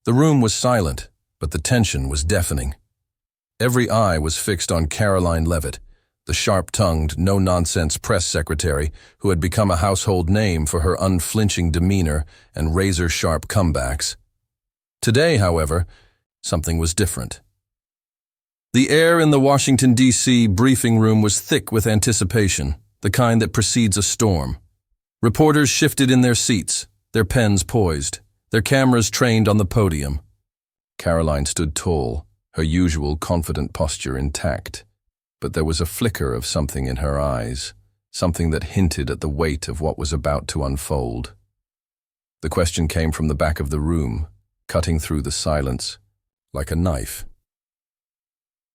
The room was silent, but the tension was deafening. Every eye was fixed on Karoline Leavitt, the sharp-tongued, no-nonsense press secretary who had become a household name for her unflinching demeanor and razor-sharp comebacks. Today, however, something was different. The air in the Washington, D.C. briefing room was thick with anticipation, the kind that precedes a storm. Reporters shifted in their seats, their pens poised, their cameras trained on the podium. Karoline stood tall, her usual confident posture intact, but there was a flicker of something in her eyes, something that hinted at the weight of what was about to unfold. The question came from the back of the room, cutting through the silence like a knife.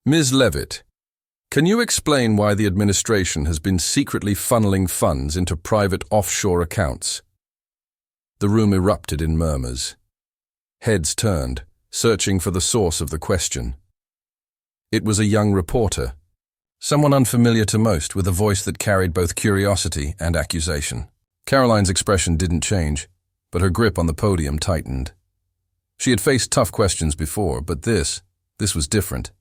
Ms. Leavitt, can you explain why the administration has been secretly funneling funds into private offshore accounts? The room erupted in murmurs. Heads turned, searching for the source of the question. It was a young reporter, someone unfamiliar to most, with a voice that carried both curiosity and accusation. Karoline's expression didn't change, but her grip on the podium tightened. She had faced tough questions before, but this was different.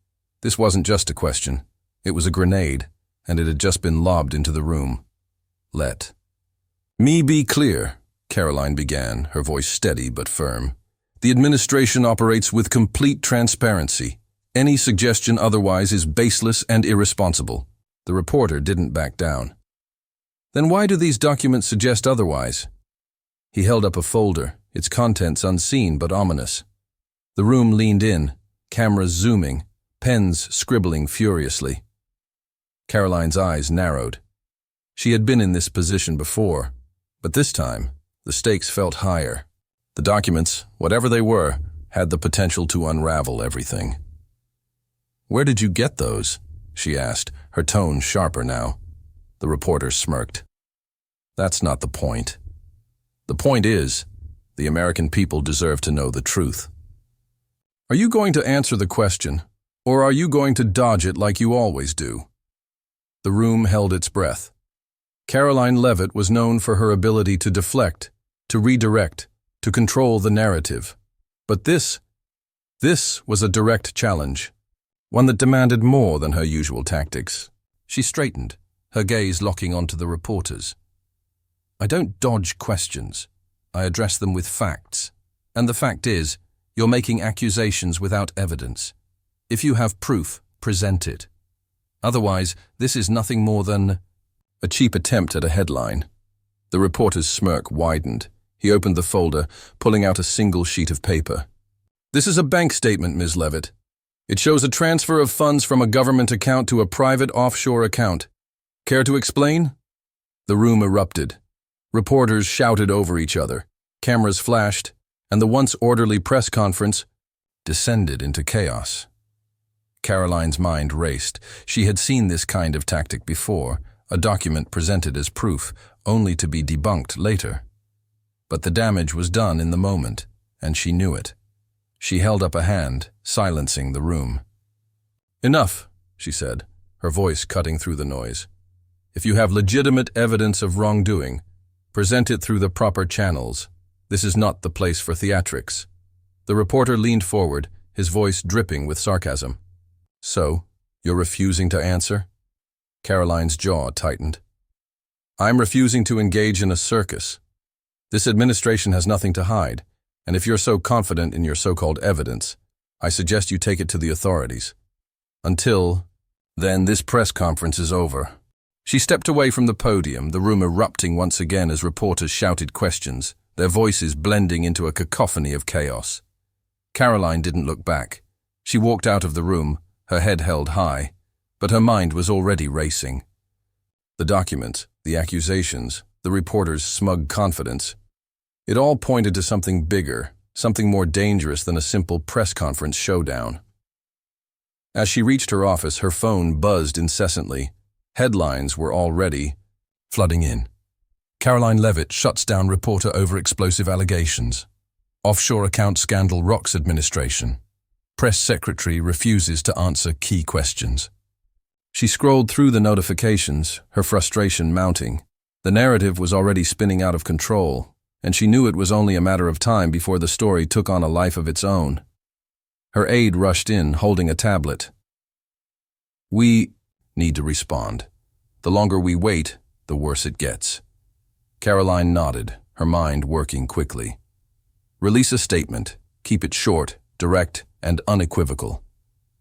This wasn't just a question. It was a grenade, and it had just been lobbed into the room. Let me be clear, Karoline began, her voice steady but firm. The administration operates with complete transparency. Any suggestion otherwise is baseless and irresponsible. The reporter didn't back down. Then why do these documents suggest otherwise? He held up a folder, its contents unseen but ominous. The room leaned in, cameras zooming, pens scribbling furiously. Karoline's eyes narrowed. She had been in this position before, but this time, the stakes felt higher. The documents, whatever they were, had the potential to unravel everything. "Where did you get those?" she asked, her tone sharper now. The reporter smirked. "That's not the point. The point is, the American people deserve to know the truth." "Are you going to answer the question, or are you going to dodge it like you always do?" The room held its breath. Karoline Leavitt was known for her ability to deflect, to redirect, to control the narrative. But this was a direct challenge, one that demanded more than her usual tactics. She straightened, her gaze locking onto the reporters. "I don't dodge questions. I address them with facts. And the fact is, you're making accusations without evidence. If you have proof, present it. Otherwise, this is nothing more than a cheap attempt at a headline." The reporter's smirk widened. He opened the folder, pulling out a single sheet of paper. "This is a bank statement, Ms. Leavitt. It shows a transfer of funds from a government account to a private offshore account. Care to explain?" The room erupted. Reporters shouted over each other. Cameras flashed, and the once orderly press conference descended into chaos. Karoline's mind raced. She had seen this kind of tactic before, a document presented as proof, only to be debunked later. But the damage was done in the moment, and she knew it. She held up a hand, silencing the room. "Enough," she said, her voice cutting through the noise. "If you have legitimate evidence of wrongdoing, present it through the proper channels. This is not the place for theatrics." The reporter leaned forward, his voice dripping with sarcasm. "So, you're refusing to answer?" Karoline's jaw tightened. "I'm refusing to engage in a circus. This administration has nothing to hide, and if you're so confident in your so-called evidence, I suggest you take it to the authorities. Until then, this press conference is over." She stepped away from the podium, the room erupting once again as reporters shouted questions, their voices blending into a cacophony of chaos. Karoline didn't look back. She walked out of the room, her head held high, but her mind was already racing. The documents, the accusations, the reporter's smug confidence. It all pointed to something bigger, something more dangerous than a simple press conference showdown. As she reached her office, her phone buzzed incessantly. Headlines were already flooding in. Karoline Leavitt shuts down reporter over explosive allegations. Offshore account scandal rocks administration. Press secretary refuses to answer key questions. She scrolled through the notifications, her frustration mounting. The narrative was already spinning out of control, and she knew it was only a matter of time before the story took on a life of its own. Her aide rushed in, holding a tablet. "We need to respond. The longer we wait, the worse it gets." Karoline nodded, her mind working quickly. "Release a statement. Keep it short, direct, and unequivocal.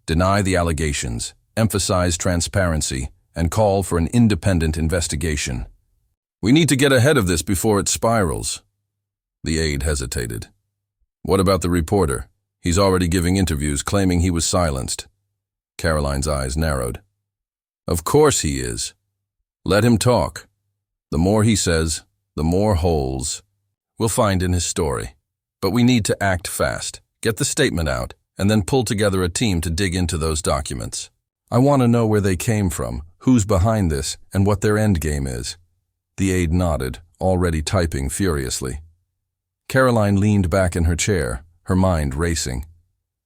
Deny the allegations, emphasize transparency, and call for an independent investigation. We need to get ahead of this before it spirals." The aide hesitated. "What about the reporter? He's already giving interviews claiming he was silenced." Karoline's eyes narrowed. "Of course he is. Let him talk. The more he says, the more holes we'll find in his story. But we need to act fast, get the statement out, and then pull together a team to dig into those documents. I want to know where they came from, who's behind this, and what their endgame is." The aide nodded, already typing furiously. Karoline leaned back in her chair, her mind racing.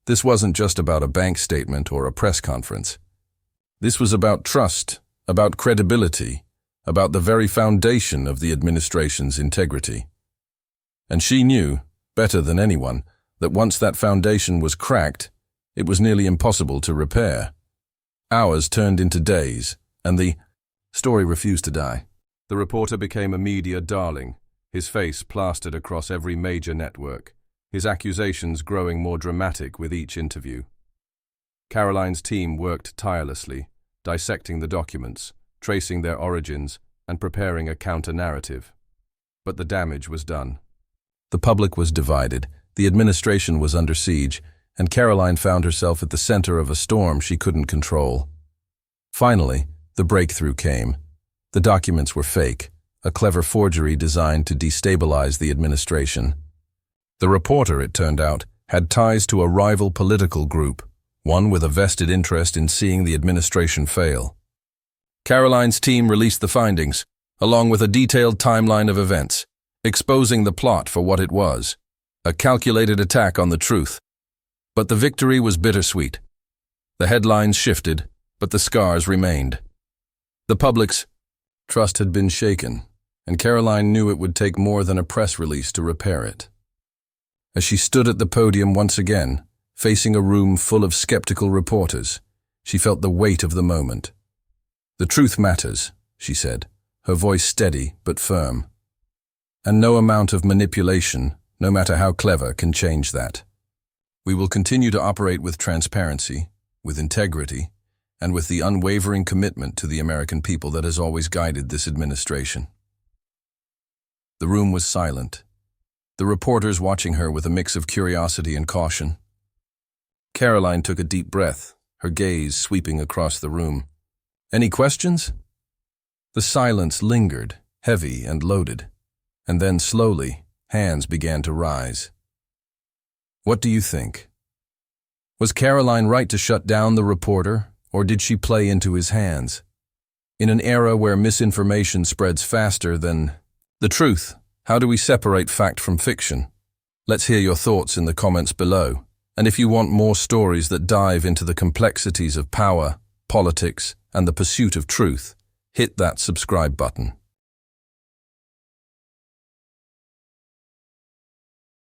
This wasn't just about a bank statement or a press conference. This was about trust, about credibility, about the very foundation of the administration's integrity. And she knew, better than anyone, that once that foundation was cracked, it was nearly impossible to repair. Hours turned into days, and the story refused to die. The reporter became a media darling, his face plastered across every major network, his accusations growing more dramatic with each interview. Karoline's team worked tirelessly, dissecting the documents, tracing their origins, and preparing a counter-narrative. But the damage was done. The public was divided, the administration was under siege, and Karoline found herself at the center of a storm she couldn't control. Finally, the breakthrough came. The documents were fake, a clever forgery designed to destabilize the administration. The reporter, it turned out, had ties to a rival political group, one with a vested interest in seeing the administration fail. Karoline's team released the findings, along with a detailed timeline of events, exposing the plot for what it was, a calculated attack on the truth. But the victory was bittersweet. The headlines shifted, but the scars remained. The public's trust had been shaken, and Karoline knew it would take more than a press release to repair it. As she stood at the podium once again, facing a room full of skeptical reporters, she felt the weight of the moment. "The truth matters," she said, her voice steady but firm. "And no amount of manipulation, no matter how clever, can change that. We will continue to operate with transparency, with integrity, and with the unwavering commitment to the American people that has always guided this administration." The room was silent, the reporters watching her with a mix of curiosity and caution. Karoline took a deep breath, her gaze sweeping across the room. "Any questions?" The silence lingered, heavy and loaded, and then slowly, hands began to rise. "What do you think? Was Karoline right to shut down the reporter, or did she play into his hands? In an era where misinformation spreads faster than the truth, how do we separate fact from fiction? Let's hear your thoughts in the comments below. And if you want more stories that dive into the complexities of power, politics, and the pursuit of truth, hit that subscribe button.